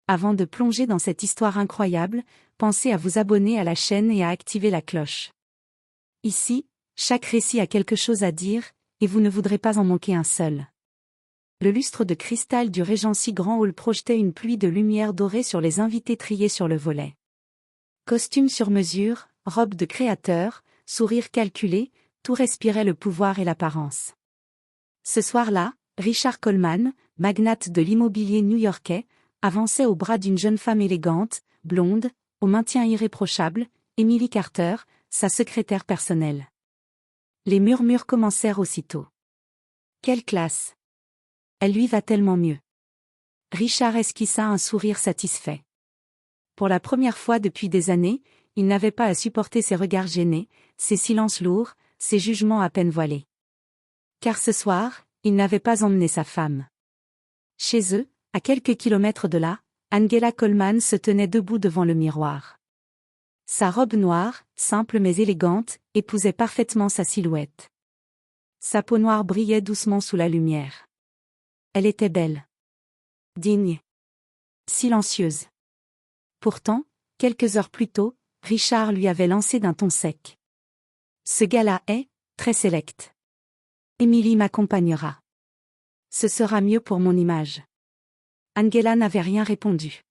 avant de plonger dans cette histoire incroyable, pensez à vous abonner à la chaîne et à activer la cloche. Ici, chaque récit a quelque chose à dire, et vous ne voudrez pas en manquer un seul. Le lustre de cristal du Regency Grand Hall projetait une pluie de lumière dorée sur les invités triés sur le volet. Costume sur mesure, robe de créateur, sourire calculé, tout respirait le pouvoir et l'apparence. Ce soir-là, Richard Coleman, magnate de l'immobilier new-yorkais, avançait au bras d'une jeune femme élégante, blonde, au maintien irréprochable, Emily Carter, sa secrétaire personnelle. Les murmures commencèrent aussitôt. Quelle classe! Elle lui va tellement mieux. Richard esquissa un sourire satisfait. Pour la première fois depuis des années, il n'avait pas à supporter ses regards gênés, ses silences lourds, ses jugements à peine voilés. Car ce soir, il n'avait pas emmené sa femme. Chez eux, à quelques kilomètres de là, Angela Coleman se tenait debout devant le miroir. Sa robe noire, simple mais élégante, épousait parfaitement sa silhouette. Sa peau noire brillait doucement sous la lumière. Elle était belle. Digne. Silencieuse. Pourtant, quelques heures plus tôt, Richard lui avait lancé d'un ton sec. Ce gars-là est très sélect. Emily m'accompagnera. Ce sera mieux pour mon image. Angela n'avait rien répondu.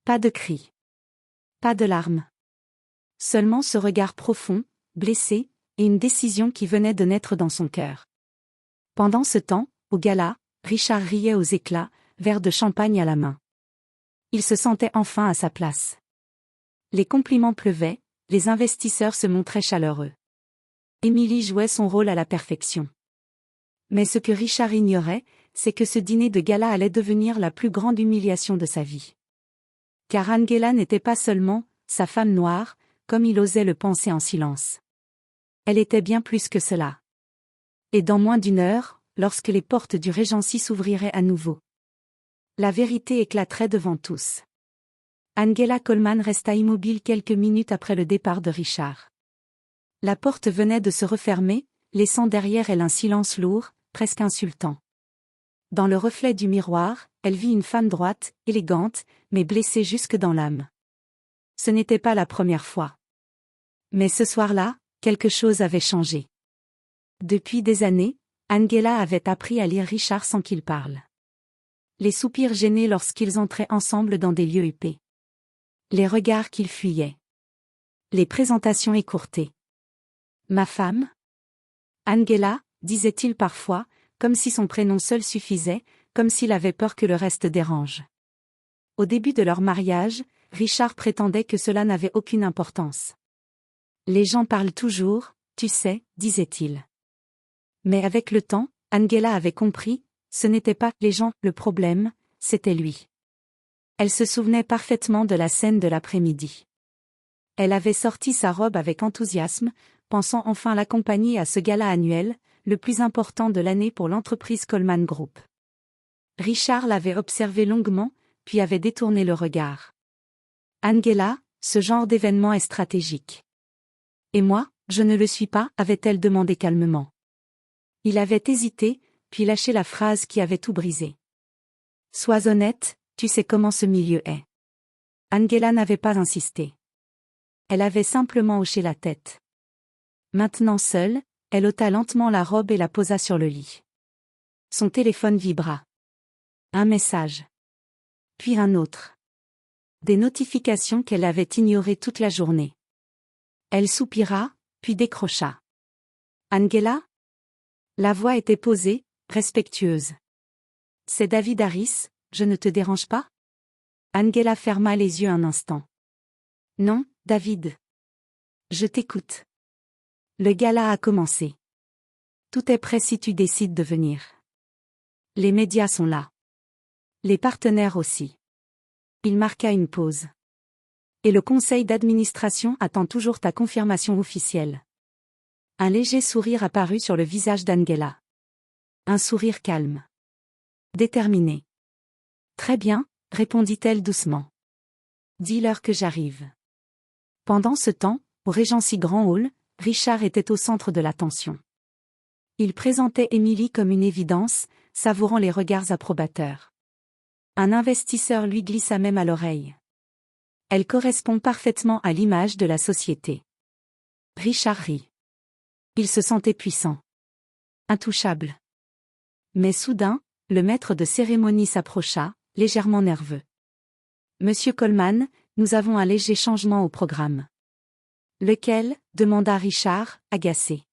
Pas de cri. Pas de larmes. Seulement ce regard profond, blessé, et une décision qui venait de naître dans son cœur. Pendant ce temps, au gala, Richard riait aux éclats, verre de champagne à la main. Il se sentait enfin à sa place. Les compliments pleuvaient, les investisseurs se montraient chaleureux. Emily jouait son rôle à la perfection. Mais ce que Richard ignorait, c'est que ce dîner de gala allait devenir la plus grande humiliation de sa vie. Car Angela n'était pas seulement sa femme noire, comme il osait le penser en silence. Elle était bien plus que cela. Et dans moins d'une heure, lorsque les portes du Regency s'ouvriraient à nouveau, la vérité éclaterait devant tous. Angela Coleman resta immobile quelques minutes après le départ de Richard. La porte venait de se refermer, laissant derrière elle un silence lourd, presque insultant. Dans le reflet du miroir, elle vit une femme droite, élégante, mais blessée jusque dans l'âme. Ce n'était pas la première fois. Mais ce soir-là, quelque chose avait changé. Depuis des années, Angela avait appris à lire Richard sans qu'il parle. Les soupirs gênés lorsqu'ils entraient ensemble dans des lieux huppés. Les regards qu'il fuyait. Les présentations écourtées. Ma femme? Angela, disait-il parfois, comme si son prénom seul suffisait, comme s'il avait peur que le reste dérange. Au début de leur mariage, Richard prétendait que cela n'avait aucune importance. Les gens parlent toujours, tu sais, disait-il. Mais avec le temps, Angela avait compris, ce n'était pas les gens le problème, c'était lui. Elle se souvenait parfaitement de la scène de l'après-midi. Elle avait sorti sa robe avec enthousiasme, pensant enfin l'accompagner à ce gala annuel, le plus important de l'année pour l'entreprise Coleman Group. Richard l'avait observé longuement, puis avait détourné le regard. Angela, ce genre d'événement est stratégique. Et moi, je ne le suis pas, avait-elle demandé calmement. Il avait hésité, puis lâché la phrase qui avait tout brisé. Sois honnête, tu sais comment ce milieu est. Angela n'avait pas insisté. Elle avait simplement hoché la tête. Maintenant seule, elle ôta lentement la robe et la posa sur le lit. Son téléphone vibra. Un message. Puis un autre. Des notifications qu'elle avait ignorées toute la journée. Elle soupira, puis décrocha. Angela? La voix était posée, respectueuse. C'est David Harris, je ne te dérange pas? Angela ferma les yeux un instant. Non, David. Je t'écoute. Le gala a commencé. Tout est prêt si tu décides de venir. Les médias sont là. Les partenaires aussi. Il marqua une pause. Et le conseil d'administration attend toujours ta confirmation officielle. Un léger sourire apparut sur le visage d'Angela. Un sourire calme. Déterminé. Très bien, répondit-elle doucement. Dis-leur que j'arrive. Pendant ce temps, au Regency Grand Hall, Richard était au centre de l'attention. Il présentait Emily comme une évidence, savourant les regards approbateurs. Un investisseur lui glissa même à l'oreille. Elle correspond parfaitement à l'image de la société. Richard rit. Il se sentait puissant. Intouchable. Mais soudain, le maître de cérémonie s'approcha, légèrement nerveux. Monsieur Coleman, nous avons un léger changement au programme. Lequel? Demanda Richard, agacé.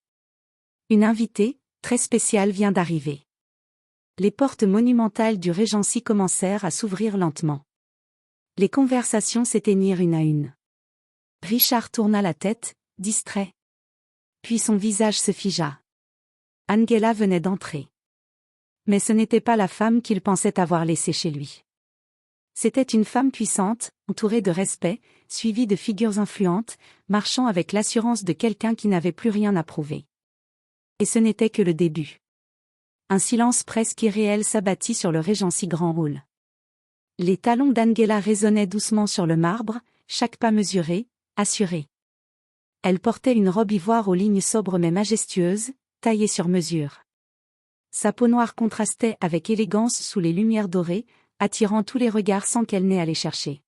Une invitée, très spéciale vient d'arriver. Les portes monumentales du Regency commencèrent à s'ouvrir lentement. Les conversations s'éteignirent une à une. Richard tourna la tête, distrait. Puis son visage se figea. Angela venait d'entrer. Mais ce n'était pas la femme qu'il pensait avoir laissée chez lui. C'était une femme puissante, entourée de respect, suivie de figures influentes, marchant avec l'assurance de quelqu'un qui n'avait plus rien à prouver. Et ce n'était que le début. Un silence presque irréel s'abattit sur le Regency Grand Hall. Les talons d'Angela résonnaient doucement sur le marbre, chaque pas mesuré, assuré. Elle portait une robe ivoire aux lignes sobres mais majestueuses, taillée sur mesure. Sa peau noire contrastait avec élégance sous les lumières dorées, attirant tous les regards sans qu'elle n'ait à les chercher.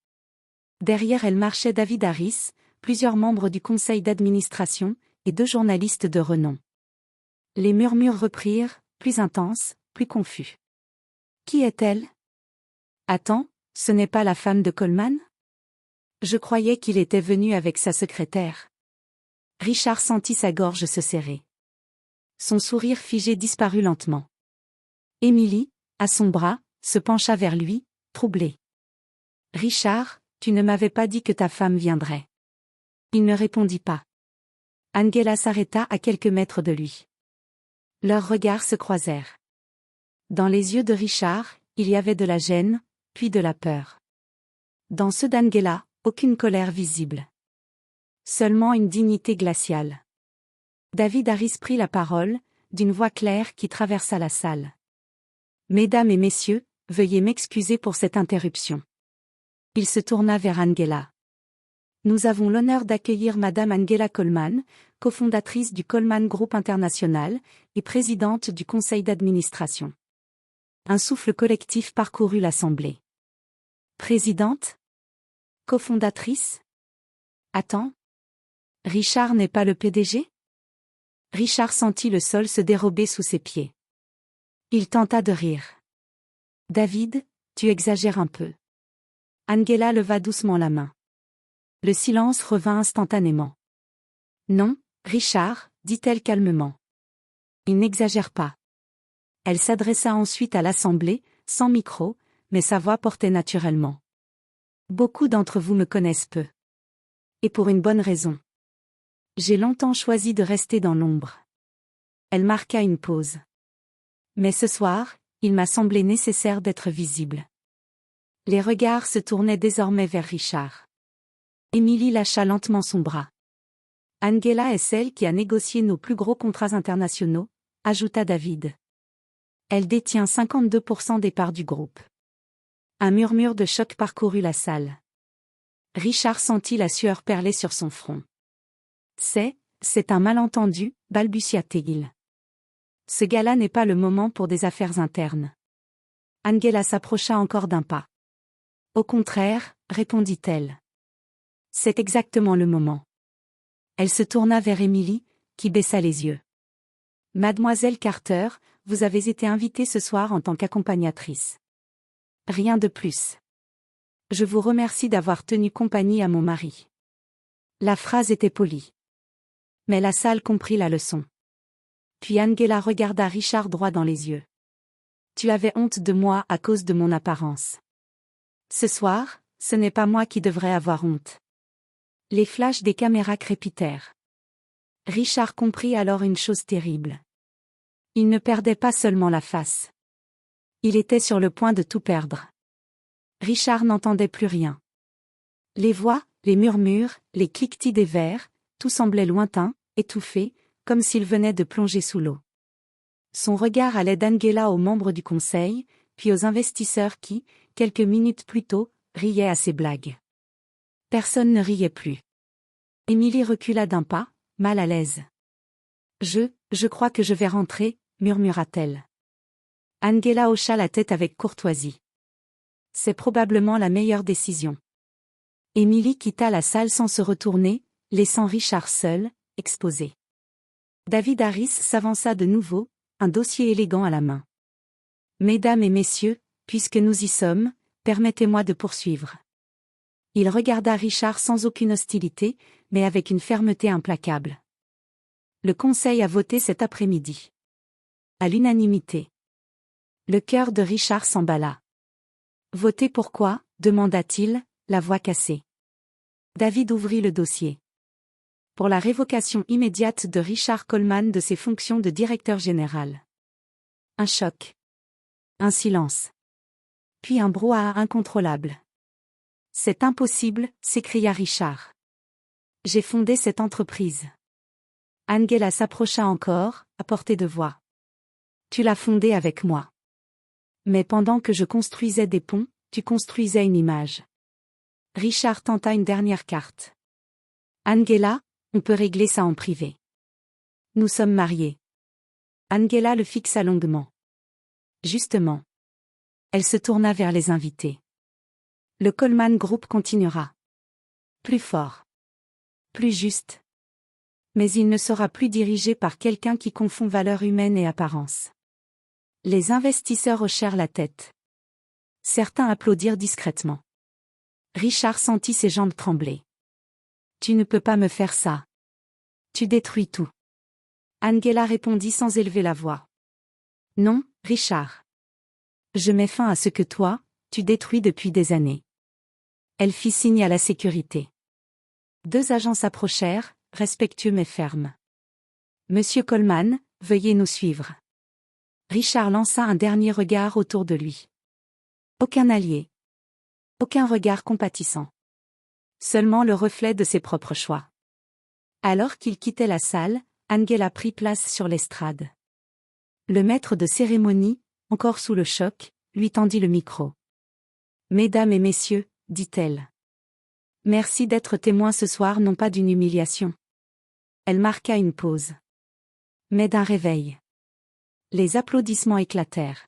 Derrière elle marchaient David Harris, plusieurs membres du conseil d'administration, et 2 journalistes de renom. Les murmures reprirent, plus intenses, plus confus. Qui est-elle? Attends, ce n'est pas la femme de Coleman? Je croyais qu'il était venu avec sa secrétaire. Richard sentit sa gorge se serrer. Son sourire figé disparut lentement. Émilie, à son bras, se pencha vers lui, troublée. Richard, tu ne m'avais pas dit que ta femme viendrait. Il ne répondit pas. Angela s'arrêta à quelques mètres de lui. Leurs regards se croisèrent. Dans les yeux de Richard, il y avait de la gêne, puis de la peur. Dans ceux d'Angela, aucune colère visible. Seulement une dignité glaciale. David Harris prit la parole, d'une voix claire qui traversa la salle. Mesdames et messieurs, veuillez m'excuser pour cette interruption. Il se tourna vers Angela. Nous avons l'honneur d'accueillir Madame Angela Coleman, cofondatrice du Coleman Group International et présidente du conseil d'administration. Un souffle collectif parcourut l'assemblée. Présidente? Cofondatrice? Attends. Richard n'est pas le PDG? Richard sentit le sol se dérober sous ses pieds. Il tenta de rire. David, tu exagères un peu. Angela leva doucement la main. Le silence revint instantanément. Non, Richard, dit-elle calmement. Il n'exagère pas. Elle s'adressa ensuite à l'assemblée, sans micro, mais sa voix portait naturellement. Beaucoup d'entre vous me connaissent peu. Et pour une bonne raison. J'ai longtemps choisi de rester dans l'ombre. Elle marqua une pause. Mais ce soir, il m'a semblé nécessaire d'être visible. Les regards se tournaient désormais vers Richard. Émilie lâcha lentement son bras. Angela est celle qui a négocié nos plus gros contrats internationaux, ajouta David. Elle détient 52% des parts du groupe. Un murmure de choc parcourut la salle. Richard sentit la sueur perler sur son front. C'est un malentendu, balbutia-t-il. Ce gala n'est pas le moment pour des affaires internes. Angela s'approcha encore d'un pas. Au contraire, répondit-elle. C'est exactement le moment. Elle se tourna vers Émilie, qui baissa les yeux. Mademoiselle Carter, vous avez été invitée ce soir en tant qu'accompagnatrice. Rien de plus. Je vous remercie d'avoir tenu compagnie à mon mari. La phrase était polie. Mais la salle comprit la leçon. Puis Angela regarda Richard droit dans les yeux. Tu avais honte de moi à cause de mon apparence. Ce soir, ce n'est pas moi qui devrais avoir honte. Les flashs des caméras crépitèrent. Richard comprit alors une chose terrible. Il ne perdait pas seulement la face. Il était sur le point de tout perdre. Richard n'entendait plus rien. Les voix, les murmures, les cliquetis des verres, tout semblait lointain, étouffé, comme s'il venait de plonger sous l'eau. Son regard allait d'Angela aux membres du conseil, puis aux investisseurs qui, quelques minutes plus tôt, riaient à ses blagues. Personne ne riait plus. Émilie recula d'un pas, mal à l'aise. Je crois que je vais rentrer, murmura-t-elle. Angela hocha la tête avec courtoisie. C'est probablement la meilleure décision. Émilie quitta la salle sans se retourner, laissant Richard seul, exposé. David Harris s'avança de nouveau, un dossier élégant à la main. Mesdames et messieurs, puisque nous y sommes, permettez-moi de poursuivre. Il regarda Richard sans aucune hostilité, mais avec une fermeté implacable. Le Conseil a voté cet après-midi. À l'unanimité. Le cœur de Richard s'emballa. Voter pourquoi, demanda-t-il, la voix cassée. David ouvrit le dossier. Pour la révocation immédiate de Richard Coleman de ses fonctions de directeur général. Un choc. Un silence. Puis un brouhaha incontrôlable. C'est impossible, s'écria Richard. J'ai fondé cette entreprise. Angela s'approcha encore, à portée de voix. Tu l'as fondée avec moi. Mais pendant que je construisais des ponts, tu construisais une image. Richard tenta une dernière carte. Angela, on peut régler ça en privé. Nous sommes mariés. Angela le fixa longuement. Justement. Elle se tourna vers les invités. Le Coleman Group continuera. Plus fort. Plus juste. Mais il ne sera plus dirigé par quelqu'un qui confond valeur humaine et apparence. Les investisseurs hochèrent la tête. Certains applaudirent discrètement. Richard sentit ses jambes trembler. Tu ne peux pas me faire ça. Tu détruis tout. Angela répondit sans élever la voix. Non, Richard. Je mets fin à ce que toi, tu détruis depuis des années. Elle fit signe à la sécurité. 2 agents s'approchèrent, respectueux mais fermes. Monsieur Coleman, veuillez nous suivre. Richard lança un dernier regard autour de lui. Aucun allié. Aucun regard compatissant. Seulement le reflet de ses propres choix. Alors qu'il quittait la salle, Angela prit place sur l'estrade. Le maître de cérémonie, encore sous le choc, lui tendit le micro. Mesdames et messieurs, dit-elle. Merci d'être témoins ce soir non pas d'une humiliation. Elle marqua une pause. Mais d'un réveil. Les applaudissements éclatèrent.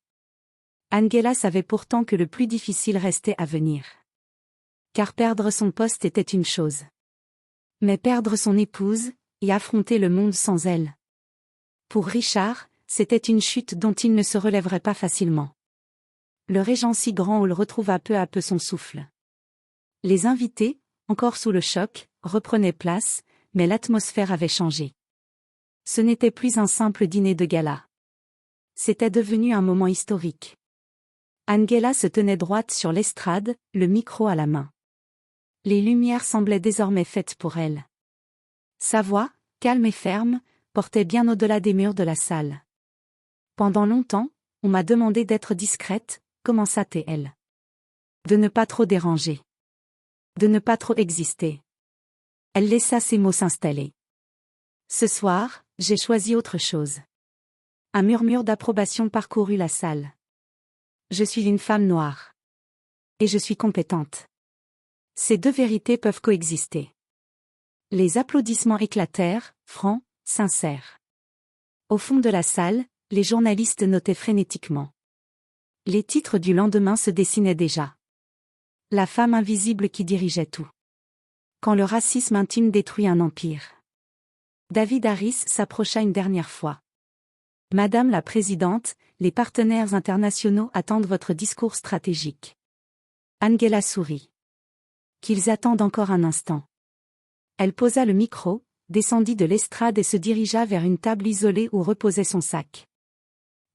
Angela savait pourtant que le plus difficile restait à venir. Car perdre son poste était une chose. Mais perdre son épouse, et affronter le monde sans elle. Pour Richard, c'était une chute dont il ne se relèverait pas facilement. Le régent si grand hall retrouva peu à peu son souffle. Les invités, encore sous le choc, reprenaient place, mais l'atmosphère avait changé. Ce n'était plus un simple dîner de gala. C'était devenu un moment historique. Angela se tenait droite sur l'estrade, le micro à la main. Les lumières semblaient désormais faites pour elle. Sa voix, calme et ferme, portait bien au-delà des murs de la salle. Pendant longtemps, on m'a demandé d'être discrète, commença-t-elle. De ne pas trop déranger. De ne pas trop exister. Elle laissa ses mots s'installer. Ce soir, j'ai choisi autre chose. Un murmure d'approbation parcourut la salle. Je suis une femme noire. Et je suis compétente. Ces 2 vérités peuvent coexister. Les applaudissements éclatèrent, francs, sincères. Au fond de la salle, les journalistes notaient frénétiquement. Les titres du lendemain se dessinaient déjà. La femme invisible qui dirigeait tout. Quand le racisme intime détruit un empire. David Harris s'approcha une dernière fois. Madame la Présidente, les partenaires internationaux attendent votre discours stratégique. Angela sourit. Qu'ils attendent encore un instant. Elle posa le micro, descendit de l'estrade et se dirigea vers une table isolée où reposait son sac.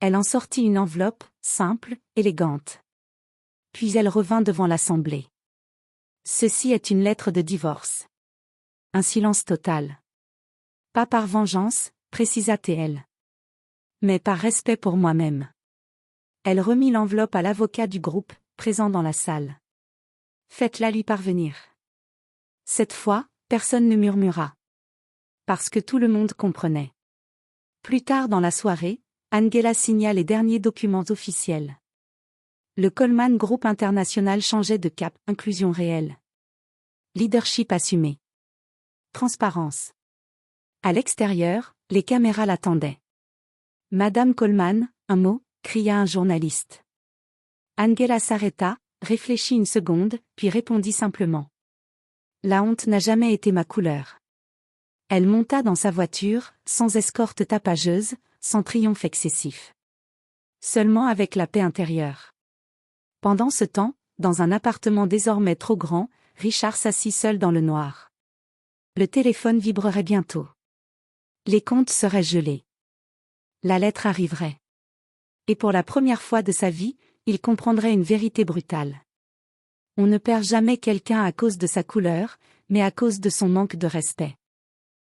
Elle en sortit une enveloppe, simple, élégante. Puis elle revint devant l'Assemblée. Ceci est une lettre de divorce. Un silence total. Pas par vengeance, précisa-t-elle. Mais par respect pour moi-même. Elle remit l'enveloppe à l'avocat du groupe, présent dans la salle. Faites-la lui parvenir. Cette fois, personne ne murmura. Parce que tout le monde comprenait. Plus tard dans la soirée, Angela signa les derniers documents officiels. Le Coleman Group International changeait de cap, inclusion réelle. Leadership assumé. Transparence. À l'extérieur, les caméras l'attendaient. Madame Coleman, un mot, cria un journaliste. Angela s'arrêta, réfléchit une seconde, puis répondit simplement. La honte n'a jamais été ma couleur. Elle monta dans sa voiture, sans escorte tapageuse, sans triomphe excessif. Seulement avec la paix intérieure. Pendant ce temps, dans un appartement désormais trop grand, Richard s'assit seul dans le noir. Le téléphone vibrerait bientôt. Les comptes seraient gelés. La lettre arriverait. Et pour la première fois de sa vie, il comprendrait une vérité brutale. On ne perd jamais quelqu'un à cause de sa couleur, mais à cause de son manque de respect.